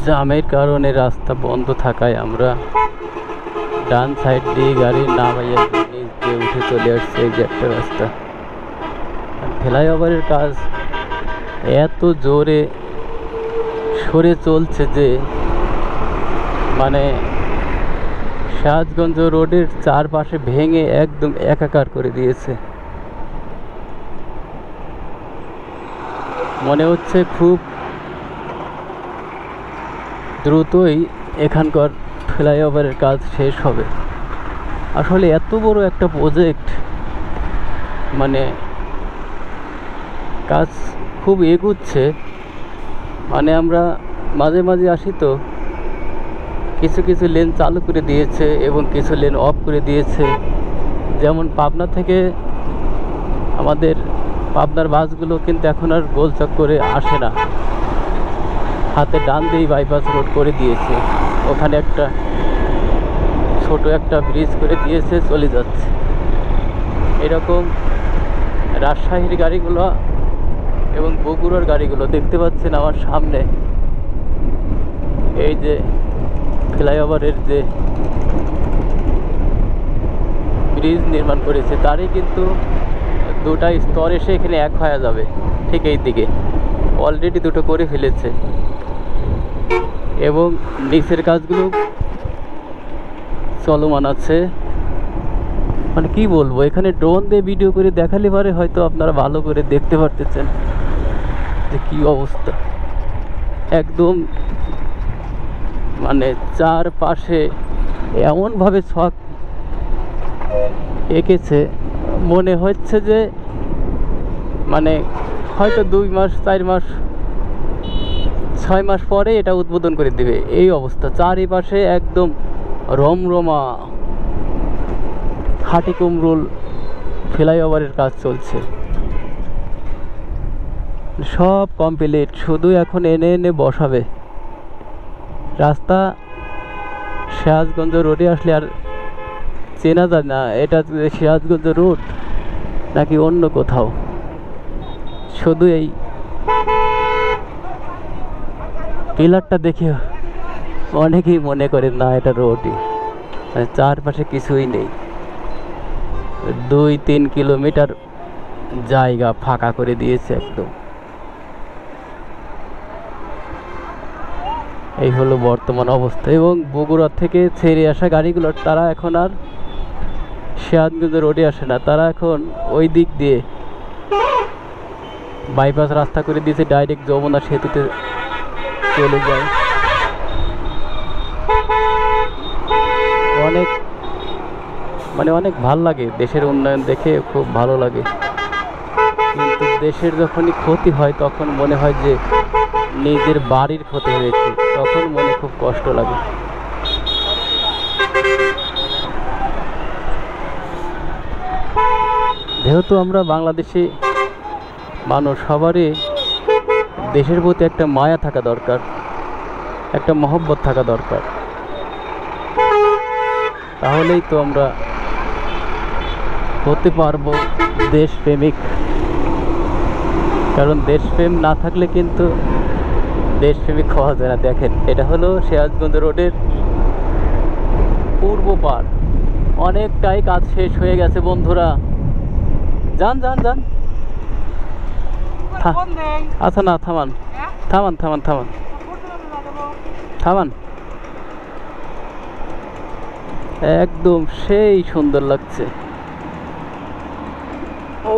জামের কারণে রাস্তা বন্ধ থাকায় আমরা ডান সাইড দিয়ে গাড়ি নামাইয়া নিচ দিয়ে উঠে চলে আসছে। এই যে একটা রাস্তা, ফ্লাইওভারের কাজ এত জোরে সরে চলছে যে মানে সিরাজগঞ্জ রোডের চারপাশে ভেঙে একদম একাকার করে দিয়েছে। মনে হচ্ছে খুব দ্রুতই এখানকার ফ্লাইওভারের কাজ শেষ হবে। আসলে এত বড় একটা প্রজেক্ট, মানে কাজ খুব এগুচ্ছে। মানে আমরা মাঝে মাঝে আসি তো কিছু কিছু লেন চালু করে দিয়েছে এবং কিছু লেন অফ করে দিয়েছে। যেমন পাবনা থেকে আমাদের পাবনার বাসগুলো কিন্তু এখন আর গোল চক্করে আসে না, হাতে ডান দিয়ে বাইপাস রোড করে দিয়েছে। ওখানে একটা ছোট একটা ব্রিজ করে দিয়েছে, চলে যাচ্ছে। এরকম রাজশাহীর গাড়িগুলো এবং বগুড়ার গাড়িগুলো দেখতে পাচ্ছেন আমার সামনে। এই যে ফ্লাইওভারের যে ব্রিজ নির্মাণ করেছে তারই কিন্তু দুটা স্তর এসে এখানে এক হয়ে যাবে। ঠিক এই দিকে অলরেডি দুটো করে ফেলেছে এবং নিচের কাজগুলো চলমান আছে। মানে কি বলবো, এখানে ড্রোন দিয়ে ভিডিও করে দেখালে পারে হয়তো আপনারা ভালো করে দেখতে পারতেছেন যে কি অবস্থা। একদম মানে চারপাশে এমনভাবে ছক এঁকেছে, মনে হচ্ছে যে মানে হয়তো 2 মাস 4 মাস 6 মাস পরে এটা উদ্বোধন করে দিবে। এই অবস্থা, চারিপাশে একদম রমরমা হাটি কুমরুল ফ্লাইওভারের কাজ চলছে, সব কমপ্লিট, শুধু এখন এনে এনে বসাবে। রাস্তা সিরাজগঞ্জ রোডে আসলে আর চেনা যায় না এটা সিরাজগঞ্জ রোড নাকি অন্য কোথাও। শুধু এই পিলারটা দেখে অনেকেই মনে করে না এটা রোডই, চারপাশে কিছুই নেই। 2-3 কিলোমিটার জায়গা ফাঁকা করে দিয়েছে একদম। এই হলো বর্তমান অবস্থা। এবং বগুড়া থেকে ছেড়ে আসা গাড়িগুলোর তারা এখন আর সিরাজগঞ্জ রোডে আসে না, তারা এখন ওই দিক দিয়ে বাইপাস রাস্তা করে দিয়েছে, ডাইরেক্ট যমুনা সেতুতে চলে যায়। অনেক ভাল লাগে, দেশের উন্নয়ন দেখে খুব ভালো লাগে। কিন্তু দেশের যখনই ক্ষতি হয় তখন মনে হয় যে নিজের বাড়ির ক্ষতি হয়েছে, তখন মনে খুব কষ্ট লাগে। যেহেতু আমরা বাংলাদেশি মানুষ, সবারই দেশের প্রতি একটা মায়া থাকা দরকার, একটা মহব্বত থাকা দরকার, তাহলেই তো আমরা হতে পারবো দেশপ্রেমিক। কারণ দেশপ্রেম না থাকলে কিন্তু দেশপ্রেমিক হওয়া যায় না। দেখেন, এটা হলো সিরাজগঞ্জ রোডের পূর্ব পার। অনেকটাই কাজ শেষ হয়ে গেছে বন্ধুরা। যান যান যান, আচ্ছা না, থামান থামান থামান থামান থামান। একদম সেই সুন্দর লাগছে। ও